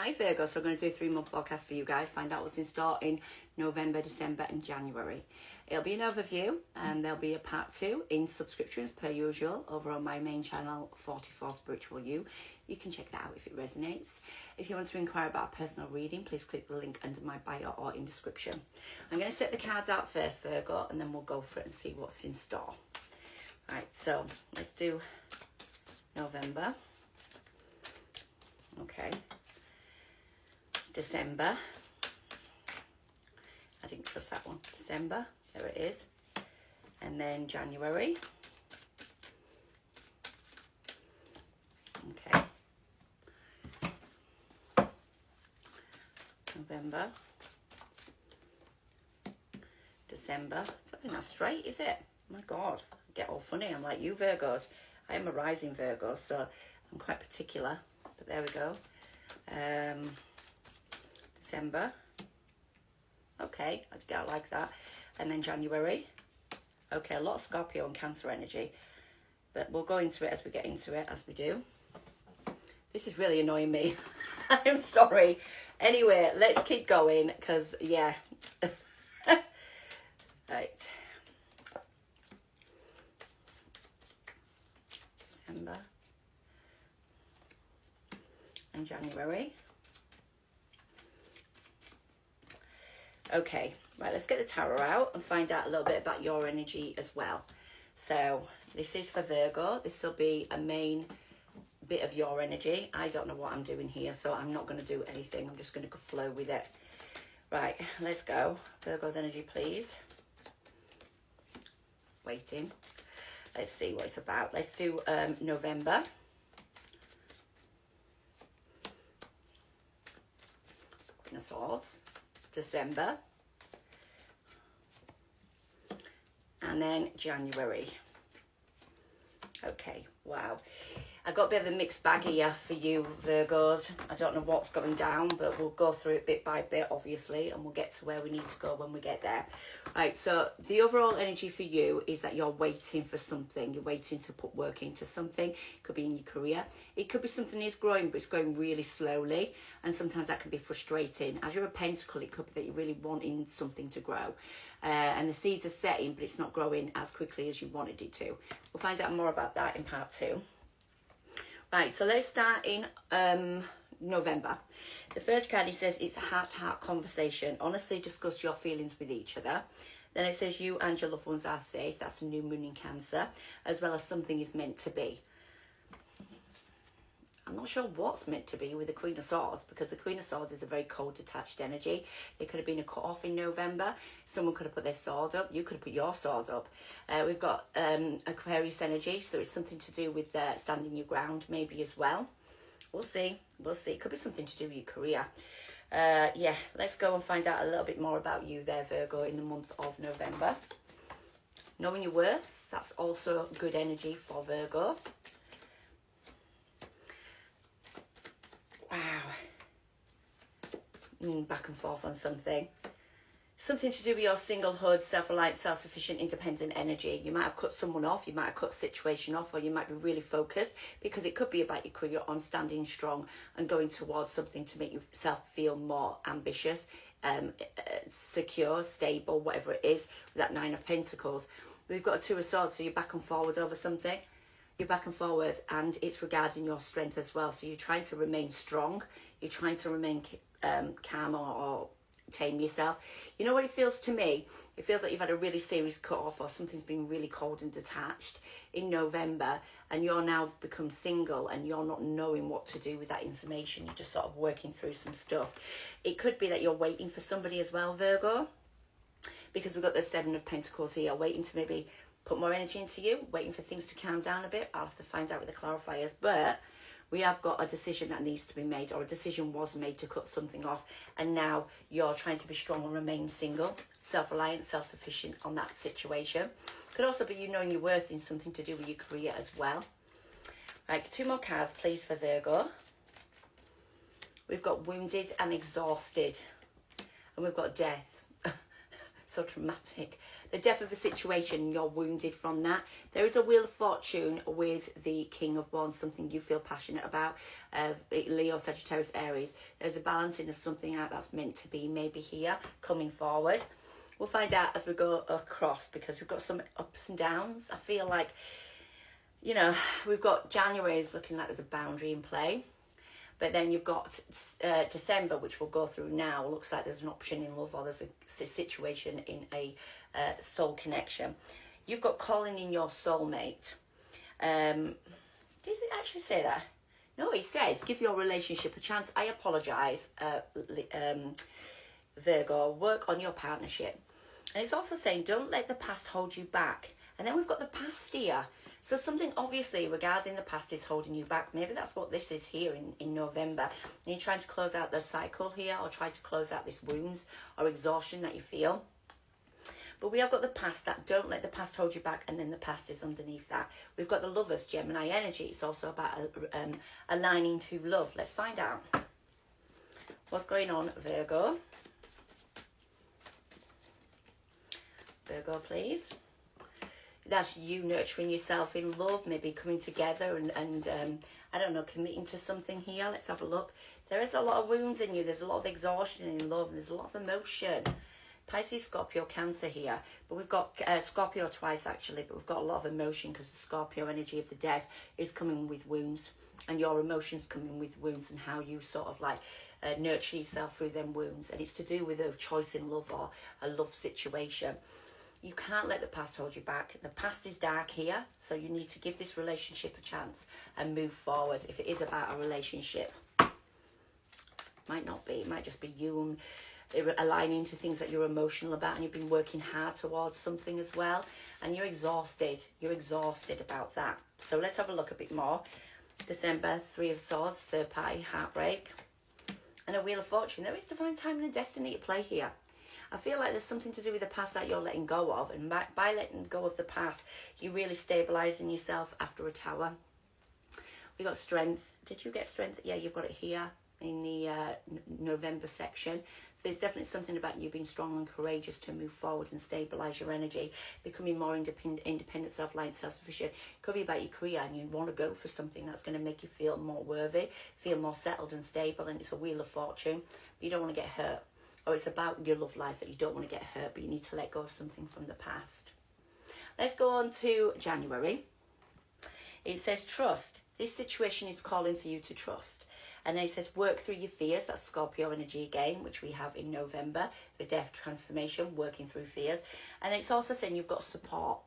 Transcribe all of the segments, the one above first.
Hi Virgo, so I'm going to do a 3-month forecast for you guys, find out what's in store in November, December and January. It'll be an overview and there'll be a part 2 in subscriptions per usual over on my main channel 44 Spiritual You. You can check that out if it resonates. If you want to inquire about a personal reading, please click the link under my bio or in description. I'm going to set the cards out first, Virgo, and then we'll go for it and see what's in store. Right, so let's do November. Okay. December. I didn't trust that one. December, there it is. And then January. Okay. November. December. I don't think that's straight, is it? Oh my God, I get all funny. I'm like you Virgos. I am a rising Virgo, so I'm quite particular. But there we go. December. Okay, I like that. And then January. Okay, a lot of Scorpio and Cancer energy. But we'll go into it as we get into it, as we do. This is really annoying me. I'm sorry. Anyway, let's keep going, because, yeah. Right. December. And January. Okay, right, let's get the tarot out and find out a little bit about your energy as well. So this is for Virgo. This will be a main bit of your energy. I don't know what I'm doing here, so I'm not going to do anything. I'm just going to flow with it. Right, let's go. Virgo's energy, please. Waiting. Let's see what it's about. Let's do November. Queen of Swords. December. And then January. Okay, wow. I've got a bit of a mixed bag here for you, Virgos. I don't know what's going down, but we'll go through it bit by bit, obviously, and we'll get to where we need to go when we get there. Right, so the overall energy for you is that you're waiting for something. You're waiting to put work into something. It could be in your career. It could be something is growing, but it's going really slowly, and sometimes that can be frustrating. As you're a pentacle, it could be that you're really wanting something to grow. And the seeds are setting, but it's not growing as quickly as you wanted it to. We'll find out more about that in part 2. Right, so let's start in November. The first card, it says it's a heart-to-heart conversation. Honestly, discuss your feelings with each other. Then it says you and your loved ones are safe. That's a new moon in Cancer, as well as something is meant to be. I'm not sure what's meant to be with the Queen of Swords, because the Queen of Swords is a very cold, detached energy. There could have been a cut-off in November. Someone could have put their sword up. You could have put your sword up. We've got Aquarius energy, so it's something to do with standing your ground maybe as well. We'll see. We'll see. It could be something to do with your career. Yeah, let's go and find out a little bit more about you there, Virgo, in the month of November. Knowing your worth, that's also good energy for Virgo. Wow. Back and forth on something. Something to do with your singlehood, self-reliant, self-sufficient, independent energy. You might have cut someone off, you might have cut a situation off, or you might be really focused, because it could be about your career on standing strong and going towards something to make yourself feel more ambitious, secure, stable, whatever it is, with that 9 of Pentacles. We've got a 2 of Swords, so you're back and forward over something. You're back and forward, and it's regarding your strength as well. So you're trying to remain strong. You're trying to remain calm or tame yourself. You know what it feels to me? It feels like you've had a really serious cut off, or something's been really cold and detached in November, and you're now become single and you're not knowing what to do with that information. You're just sort of working through some stuff. It could be that you're waiting for somebody as well, Virgo, because we've got the 7 of Pentacles here, waiting to maybe put more energy into you, waiting for things to calm down a bit. I'll have to find out with the clarifiers, but we have got a decision that needs to be made, or a decision was made to cut something off, and now you're trying to be strong and remain single, self-reliant, self-sufficient on that situation. Could also be you knowing your worth in something to do with your career as well. Right, 2 more cards, please, for Virgo. We've got wounded and exhausted, and we've got death. So dramatic. The death of a situation, you're wounded from that. There is a Wheel of Fortune with the King of Wands, something you feel passionate about. Leo, Sagittarius, Aries. There's a balancing of something out that's meant to be maybe here, coming forward. We'll find out as we go across, because we've got some ups and downs. I feel like, you know, we've got January is looking like there's a boundary in play. But then you've got December, which we'll go through now. Looks like there's an option in love, or there's a situation in a soul connection. You've got calling in your soulmate. Does it actually say that? No, it says give your relationship a chance. I apologise, Virgo. Work on your partnership. And it's also saying don't let the past hold you back. And then we've got the past here. So something obviously regarding the past is holding you back. Maybe that's what this is here in November. And you're trying to close out the cycle here, or try to close out this wounds or exhaustion that you feel. But we have got the past, that don't let the past hold you back, and then the past is underneath that. We've got the Lovers, Gemini energy. It's also about aligning to love. Let's find out what's going on, Virgo. Virgo, please. That's you nurturing yourself in love, maybe coming together and I don't know, committing to something here. Let's have a look. There is a lot of wounds in you. There's a lot of exhaustion in love. And there's a lot of emotion. Pisces, Scorpio, Cancer here. But we've got Scorpio twice, actually. But we've got a lot of emotion, because the Scorpio energy of the death is coming with wounds. And your emotions coming with wounds, and how you sort of like nurture yourself through them wounds. And it's to do with a choice in love, or a love situation. You can't let the past hold you back. The past is dark here, so you need to give this relationship a chance and move forward. If it is about a relationship, might not be. It might just be you aligning to things that you're emotional about, and you've been working hard towards something as well, and you're exhausted. You're exhausted about that. So let's have a look a bit more. December, Three of Swords, third party, heartbreak, and a Wheel of Fortune. There is divine timing and destiny at play here. I feel like there's something to do with the past that you're letting go of. And by letting go of the past, you're really stabilising yourself after a Tower. We got Strength. Did you get Strength? Yeah, you've got it here in the November section. So there's definitely something about you being strong and courageous to move forward and stabilise your energy. Becoming more independent, self-reliant, self-sufficient. Could be about your career, and you want to go for something that's going to make you feel more worthy, feel more settled and stable. And it's a Wheel of Fortune. But you don't want to get hurt. Or it's about your love life, that you don't want to get hurt, but you need to let go of something from the past. Let's go on to January. It says trust. This situation is calling for you to trust. And then it says work through your fears. That's Scorpio energy again, which we have in November. The death transformation, working through fears. And it's also saying you've got support.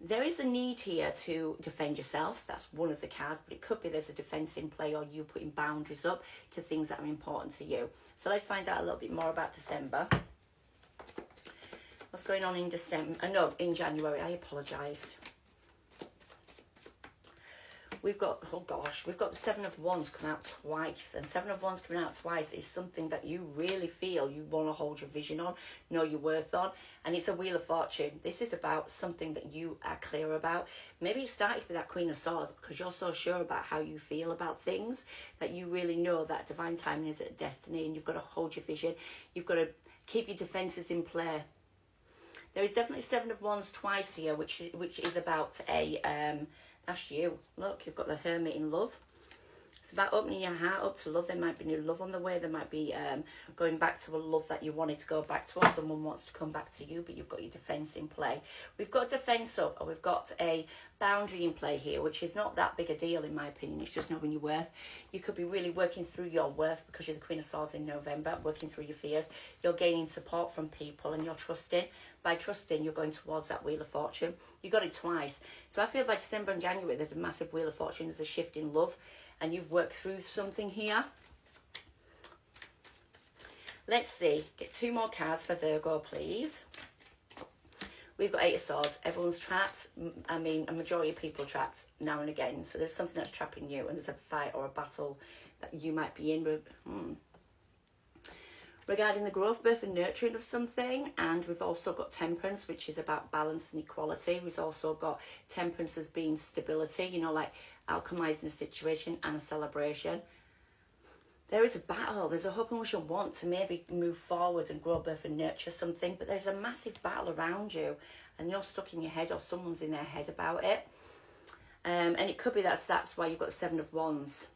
There is a need here to defend yourself. That's one of the cards, but it could be there's a defense in play, or you putting boundaries up to things that are important to you. So let's find out a little bit more about December. What's going on in December? No, in January. I apologise. We've got, oh gosh, we've got the Seven of Wands come out twice. And Seven of Wands coming out twice is something that you really feel you want to hold your vision on, know your worth on. And it's a Wheel of Fortune. This is about something that you are clear about. Maybe it started with that Queen of Swords, because you're so sure about how you feel about things, that you really know that divine timing is a destiny, and you've got to hold your vision. You've got to keep your defences in play. There is definitely Seven of Wands twice here, which is about a... that's you. Look, you've got the Hermit in love. It's about opening your heart up to love. There might be new love on the way. There might be going back to a love that you wanted to go back to, or someone wants to come back to you, but you've got your defence in play. We've got defence up, or we've got a boundary in play here, which is not that big a deal in my opinion. It's just knowing your worth. You could be really working through your worth, because you're the Queen of Swords in November, working through your fears. You're gaining support from people, and you're trusting. By trusting, you're going towards that Wheel of Fortune. You got it twice. So I feel by December and January, there's a massive Wheel of Fortune. There's a shift in love, and you've worked through something here. Let's see. Get two more cards for Virgo, please. We've got Eight of Swords. Everyone's trapped. I mean, a majority of people are trapped now and again. So there's something that's trapping you, and there's a fight or a battle that you might be in. Regarding the growth, birth and nurturing of something. And we've also got Temperance, which is about balance and equality. We've also got Temperance as being stability, you know, like alchemizing a situation and a celebration. there is a battle. There's a hope and wish and want to maybe move forward and grow, birth and nurture something, but there's a massive battle around you, and you're stuck in your head, or someone's in their head about it. And it could be that's why you've got the Seven of Wands.